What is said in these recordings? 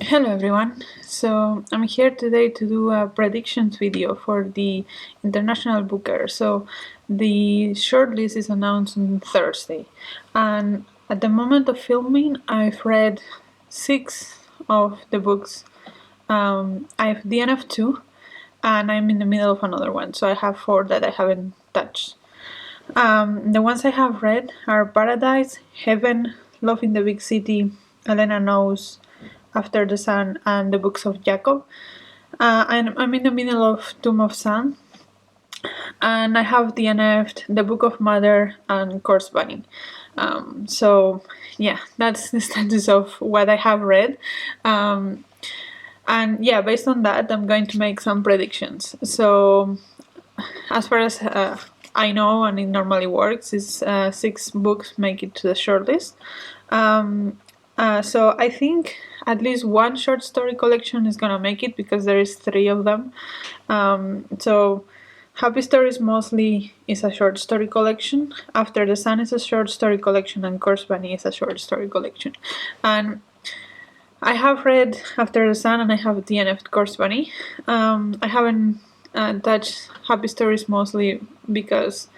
Hello everyone. So I'm here today to do a predictions video for the International Booker. So the shortlist is announced on Thursday, and at the moment of filming, I've read six of the books. I've DNF two, and I'm in the middle of another one, so I have four that I haven't touched. The ones I have read are Paradise, Heaven, Love in the Big City, Elena Knows, After the Sun, and the Books of Jacob. I'm in the middle of Tomb of Sun, and I have DNF'd the Book of Mother and Corpse Bunny. So yeah, that's the status of what I have read. And yeah, based on that, I'm going to make some predictions. So as far as I know, and it normally works, is six books make it to the shortlist. So I think at least one short story collection is gonna make it because there is three of them. So Happy Stories mostly is a short story collection. After the Sun is a short story collection, and Corpse Bunny is a short story collection. And I have read After the Sun and I have DNF'd Corpse Bunny. I haven't touched Happy Stories mostly because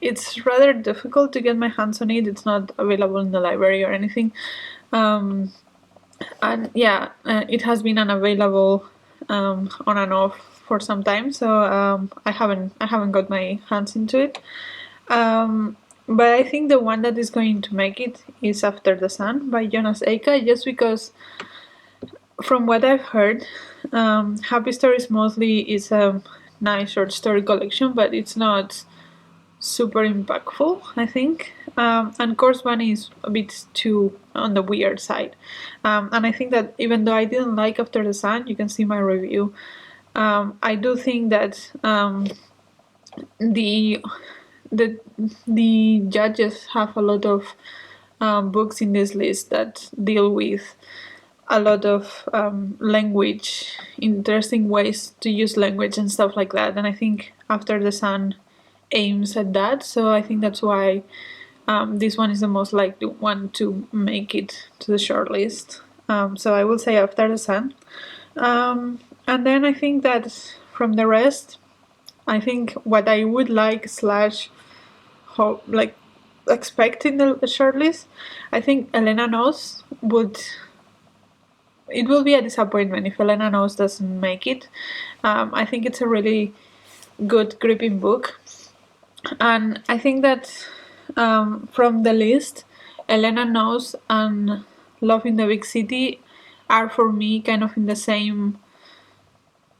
it's rather difficult to get my hands on it. It's not available in the library or anything. And yeah, it has been unavailable on and off for some time, so I haven't got my hands into it. But I think the one that is going to make it is After the Sun by Jonas Eika, just because from what I've heard, Happy Stories mostly is a nice short story collection, but it's not super impactful, I think. And Corpse Bunny is a bit too on the weird side. And I think that even though I didn't like After the Sun, you can see my review. I do think that the the the judges have a lot of books in this list that deal with a lot of language, interesting ways to use language and stuff like that. And I think After the Sun aims at that, so I think that's why this one is the most likely one to make it to the shortlist. So I will say After the Sun. And then I think that from the rest, I think what I would like slash hope like expect in the shortlist, I think Elena Knows would. It will be a disappointment if Elena Knows doesn't make it. I think it's a really good gripping book, and I think that from the list, Elena Knows and Love in the Big City are for me kind of in the same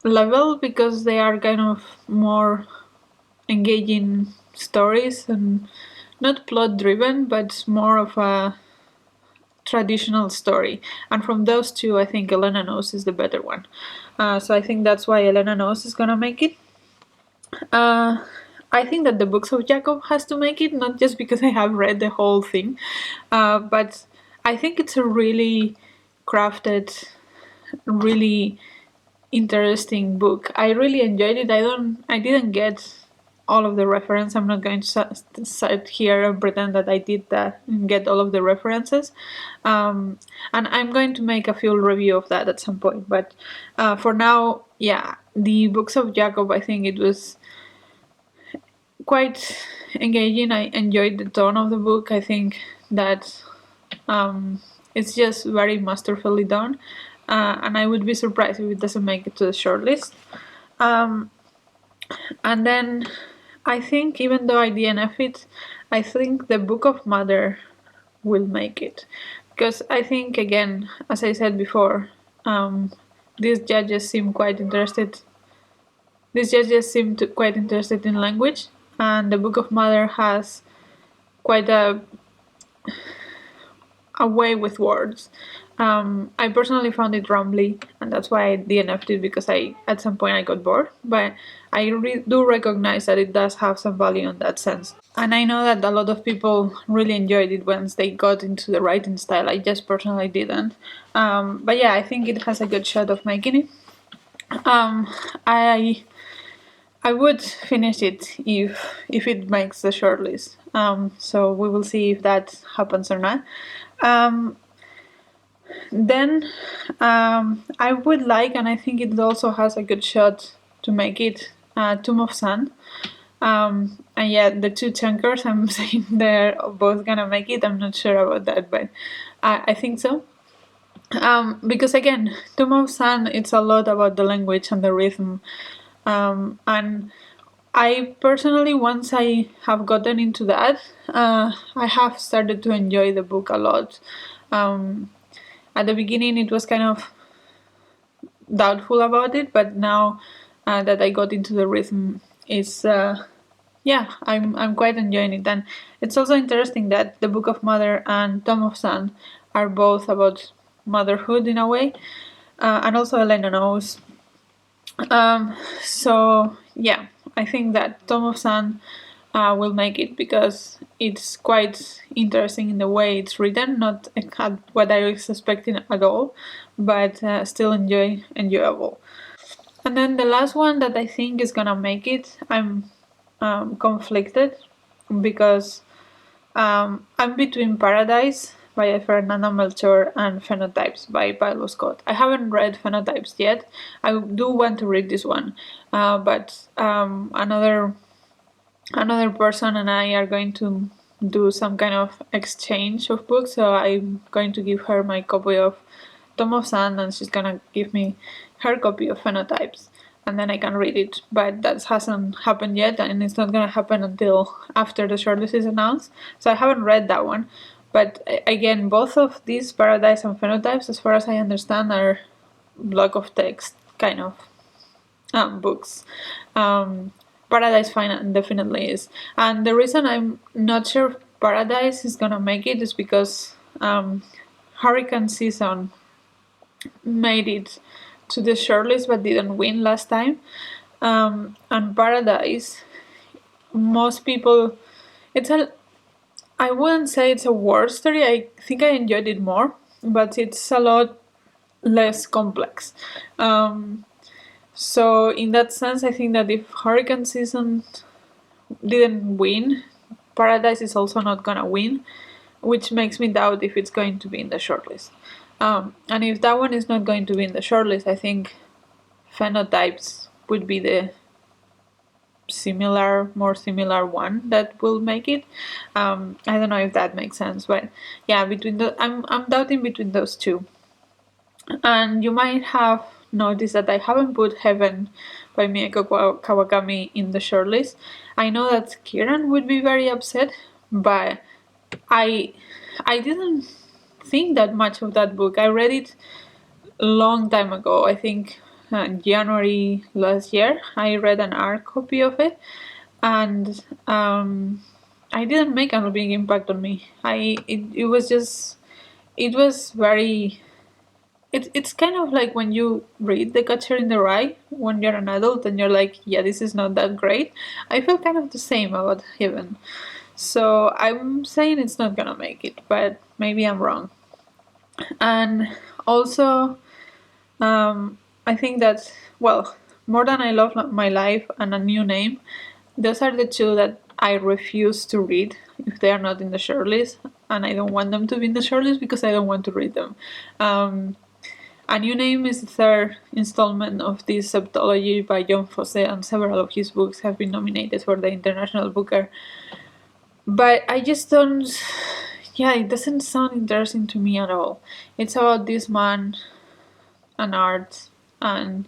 level because they are kind of more engaging stories and not plot driven, but more of a traditional story. And from those two, I think Elena Knows is the better one. So I think that's why Elena Knows is gonna make it. I think that the Books of Jacob has to make it, not just because I have read the whole thing, but I think it's a really crafted, really interesting book. I really enjoyed it. I didn't get all of the reference. I'm not going to sit here and pretend that I did that and get all of the references. And I'm going to make a full review of that at some point. But for now, yeah, the Books of Jacob, I think it was quite engaging. I enjoyed the tone of the book. I think that it's just very masterfully done, and I would be surprised if it doesn't make it to the shortlist. And then I think, even though I DNF it, I think the Book of Mother will make it. Because I think, again, as I said before, these judges seem quite interested. These judges seem quite interested in language, and the Book of Mother has quite a way with words. I personally found it rambly, and that's why I DNF'd it because at some point I got bored. But I do recognize that it does have some value in that sense, and I know that a lot of people really enjoyed it once they got into the writing style. I just personally didn't. But yeah, I think it has a good shot of making it. I would finish it if it makes the shortlist. So we will see if that happens or not. Um, Then I would like, and I think it also has a good shot to make it, Tomb of Sun. And yeah, the two chunkers, I'm saying they're both gonna make it. I'm not sure about that, but I think so. Because again, Tomb of Sun, it's a lot about the language and the rhythm. And I personally, once I have gotten into that, I have started to enjoy the book a lot. Um, at the beginning, it was kind of doubtful about it, but now that I got into the rhythm, it's yeah, I'm quite enjoying it. And it's also interesting that the Book of Mother and Tom of Sun are both about motherhood in a way, and also Elena knows. So yeah, I think that Tom of Sun will make it because it's quite interesting in the way it's written, not what I was expecting at all, but still enjoyable. And then the last one that I think is gonna make it, I'm conflicted because I'm between Paradise by Fernanda Melchor and Phenotypes by Pablo Scott. I haven't read Phenotypes yet. I do want to read this one, but another person and I are going to do some kind of exchange of books. So I'm going to give her my copy of Tom of Sand, and she's gonna give me her copy of Phenotypes, and then I can read it. But that hasn't happened yet, and it's not gonna happen until after the shortlist is announced. So I haven't read that one. But again, both of these Paradise and Phenotypes, as far as I understand, are block of text kind of books. Um, Paradise Fine definitely is, and the reason I'm not sure Paradise is gonna make it is because Hurricane Season made it to the shortlist but didn't win last time. And Paradise, most people, it's a. I wouldn't say it's a war story. I think I enjoyed it more, but it's a lot less complex. Um, So in that sense, I think that if Hurricane Season didn't win, Paradise is also not gonna win, which makes me doubt if it's going to be in the shortlist. And if that one is not going to be in the shortlist, I think Phenotypes would be the more similar one that will make it. I don't know if that makes sense, but yeah, I'm doubting between those two. And you might have noticed that I haven't put Heaven by Mieko Kawakami in the shortlist. I know that Kieran would be very upset, but I I didn't think that much of that book. I read it a long time ago. I think January last year. I read an art copy of it, and I didn't make a big impact on me. It was just it was very it's kind of like when you read The Catcher in the Rye when you're an adult and you're like, yeah, this is not that great. I feel kind of the same about Heaven. So I'm saying it's not gonna make it, but maybe I'm wrong. And also, I think that, well, More Than I Love My Life and A New Name, those are the two that I refuse to read if they are not in the shortlist. And I don't want them to be in the shortlist because I don't want to read them. A New Name is the third installment of this septology by John Fosse, and several of his books have been nominated for the International Booker. But I just don't. Yeah, it doesn't sound interesting to me at all. It's about this man and art, and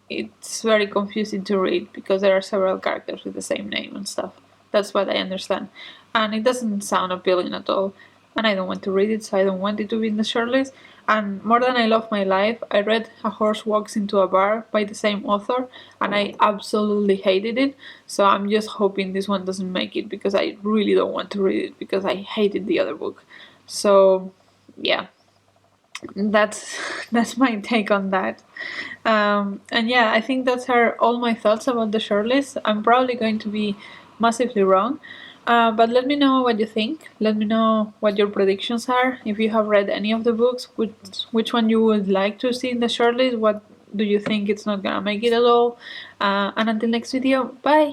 it's very confusing to read because there are several characters with the same name and stuff. That's what I understand. And it doesn't sound appealing at all. And I don't want to read it, so I don't want it to be in the shortlist. And More Than I Love My Life, I read A Horse Walks Into a Bar by the same author, and I absolutely hated it. So I'm just hoping this one doesn't make it because I really don't want to read it because I hated the other book. So, yeah, that's that's my take on that. And yeah, I think that's all my thoughts about the shortlist. I'm probably going to be massively wrong, but let me know what you think. Let me know what your predictions are. If you have read any of the books, which one you would like to see in the shortlist. What do you think it's not gonna make it at all? And until next video, bye.